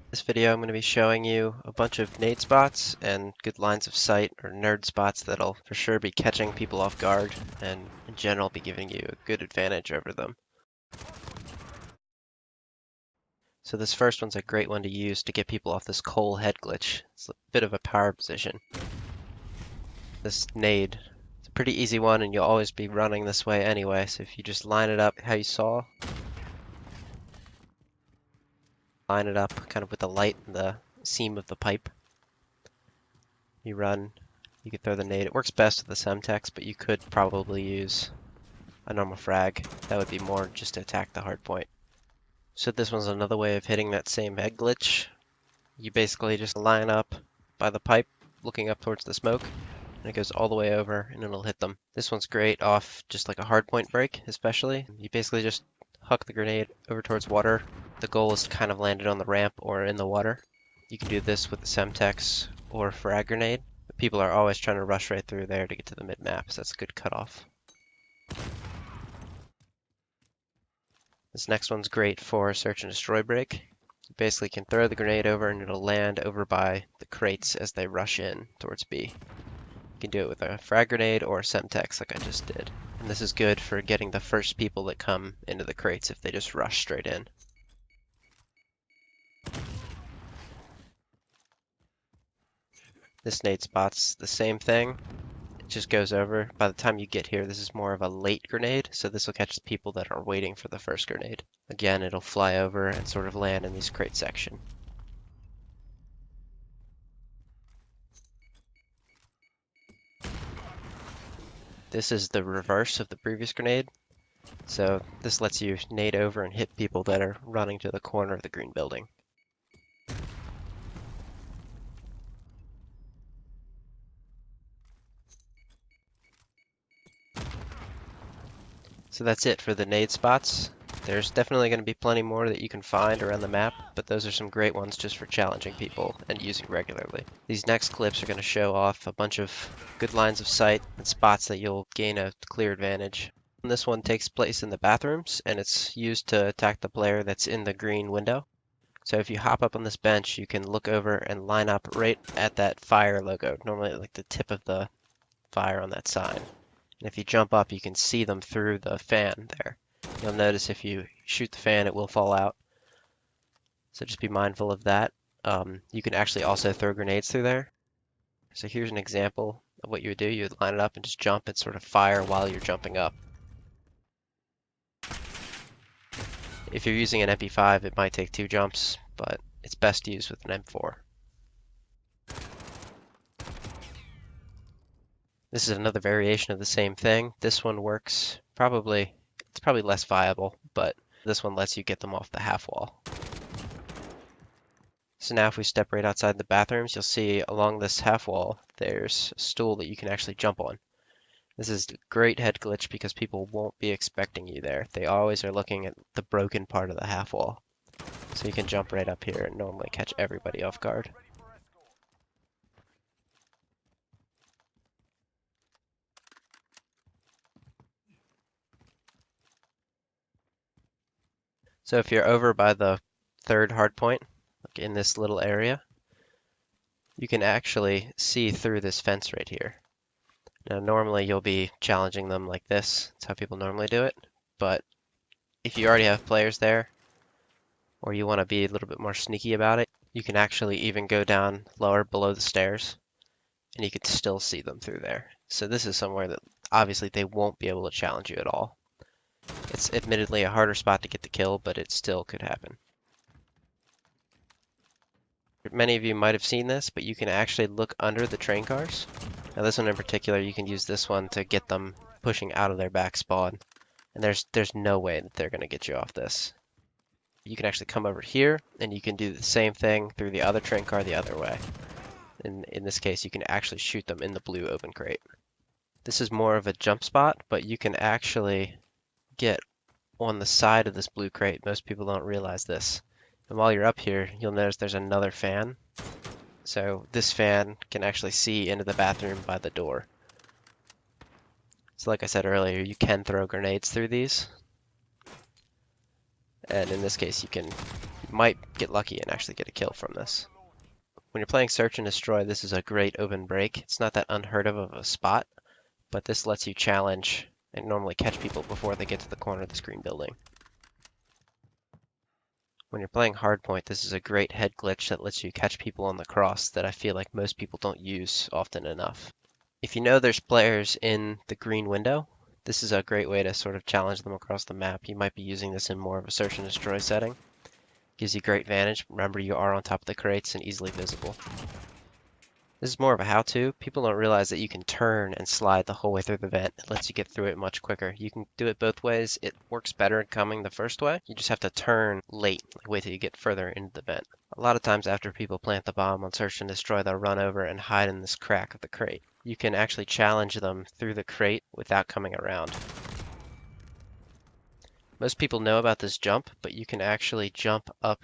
This video I'm going to be showing you a bunch of nade spots and good lines of sight or nerd spots that'll for sure be catching people off guard and in general be giving you a good advantage over them. So this first one's a great one to use to get people off this Coalhead glitch. It's a bit of a power position. This nade, it's a pretty easy one and you'll always be running this way anyway, so if you just line it up how you saw, line it up kind of with the light and the seam of the pipe. You run, you could throw the nade. It works best with the Semtex, but you could probably use a normal frag. That would be more just to attack the hard point. So this one's another way of hitting that same head glitch. You basically just line up by the pipe, looking up towards the smoke, and it goes all the way over and it'll hit them. This one's great off just like a hard point break, especially. You basically just huck the grenade over towards water. The goal is to kind of land it on the ramp or in the water. You can do this with the Semtex or frag grenade. But people are always trying to rush right through there to get to the mid-map, so that's a good cutoff. This next one's great for search and destroy break. You basically can throw the grenade over and it'll land over by the crates as they rush in towards B. You can do it with a frag grenade or a Semtex like I just did. And this is good for getting the first people that come into the crates if they just rush straight in. This nade spot's the same thing. It just goes over. By the time you get here, this is more of a late grenade, so this will catch the people that are waiting for the first grenade. Again, it'll fly over and sort of land in these crate section. This is the reverse of the previous grenade. So this lets you nade over and hit people that are running to the corner of the green building. So that's it for the nade spots. There's definitely going to be plenty more that you can find around the map, but those are some great ones just for challenging people and using regularly. These next clips are going to show off a bunch of good lines of sight and spots that you'll gain a clear advantage. This one takes place in the bathrooms, and it's used to attack the player that's in the green window. So if you hop up on this bench, you can look over and line up right at that fire logo, normally like the tip of the fire on that sign. And if you jump up, you can see them through the fan there. You'll notice if you shoot the fan, it will fall out. So just be mindful of that. You can actually also throw grenades through there. So here's an example of what you would do. You would line it up and just jump and sort of fire while you're jumping up. If you're using an MP5, it might take 2 jumps, but it's best used with an M4. This is another variation of the same thing. This one works it's probably less viable, but this one lets you get them off the half wall. So now if we step right outside the bathrooms, you'll see along this half wall, there's a stool that you can actually jump on. This is a great head glitch because people won't be expecting you there. They always are looking at the broken part of the half wall. So you can jump right up here and normally catch everybody off guard. So if you're over by the third hard point, like in this little area, you can actually see through this fence right here. Now normally you'll be challenging them like this. That's how people normally do it. But if you already have players there, or you want to be a little bit more sneaky about it, you can actually even go down lower below the stairs and you can still see them through there. So this is somewhere that obviously they won't be able to challenge you at all. It's admittedly a harder spot to get the kill, but it still could happen. Many of you might have seen this, but you can actually look under the train cars. Now this one in particular, you can use this one to get them pushing out of their back spawn. And there's no way that they're going to get you off this. You can actually come over here, and you can do the same thing through the other train car the other way. In this case, you can actually shoot them in the blue open crate. This is more of a jump spot, but you can actually get on the side of this blue crate. Most people don't realize this. And while you're up here, you'll notice there's another fan. So this fan can actually see into the bathroom by the door. So like I said earlier, you can throw grenades through these. And in this case, you can You might get lucky and actually get a kill from this. When you're playing Search and Destroy, this is a great open break. It's not that unheard of a spot, but this lets you challenge and normally catch people before they get to the corner of the screen building. When you're playing Hardpoint, this is a great head glitch that lets you catch people on the cross that I feel like most people don't use often enough. If you know there's players in the green window, this is a great way to sort of challenge them across the map. You might be using this in more of a Search and Destroy setting. Gives you great vantage. Remember, you are on top of the crates and easily visible. This is more of a how-to. People don't realize that you can turn and slide the whole way through the vent. It lets you get through it much quicker. You can do it both ways. It works better coming the first way. You just have to turn late, like wait till you get further into the vent. A lot of times after people plant the bomb on Search and Destroy, they'll run over and hide in this crack of the crate. You can actually challenge them through the crate without coming around. Most people know about this jump, but you can actually jump up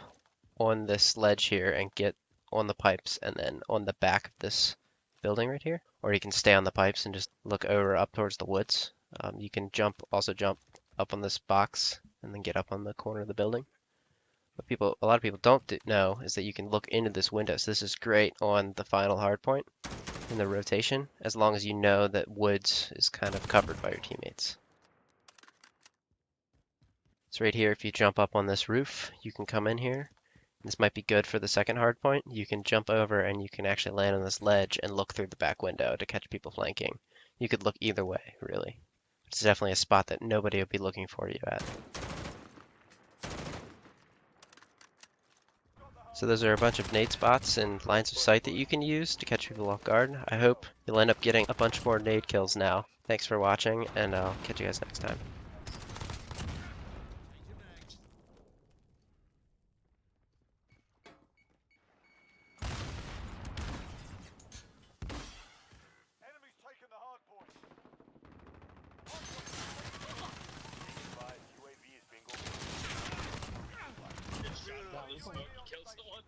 on this ledge here and get on the pipes and then on the back of this building right here. Or you can stay on the pipes and just look over up towards the woods. You can also jump up on this box and then get up on the corner of the building. What a lot of people don't know is that you can look into this window. So this is great on the final hardpoint in the rotation, as long as you know that woods is kind of covered by your teammates. So right here, if you jump up on this roof, you can come in here. This might be good for the second hard point. You can jump over and you can actually land on this ledge and look through the back window to catch people flanking. You could look either way, really. It's definitely a spot that nobody will be looking for you at. So those are a bunch of nade spots and lines of sight that you can use to catch people off guard. I hope you'll end up getting a bunch more nade kills now. Thanks for watching, and I'll catch you guys next time. Wow, this one killed someone.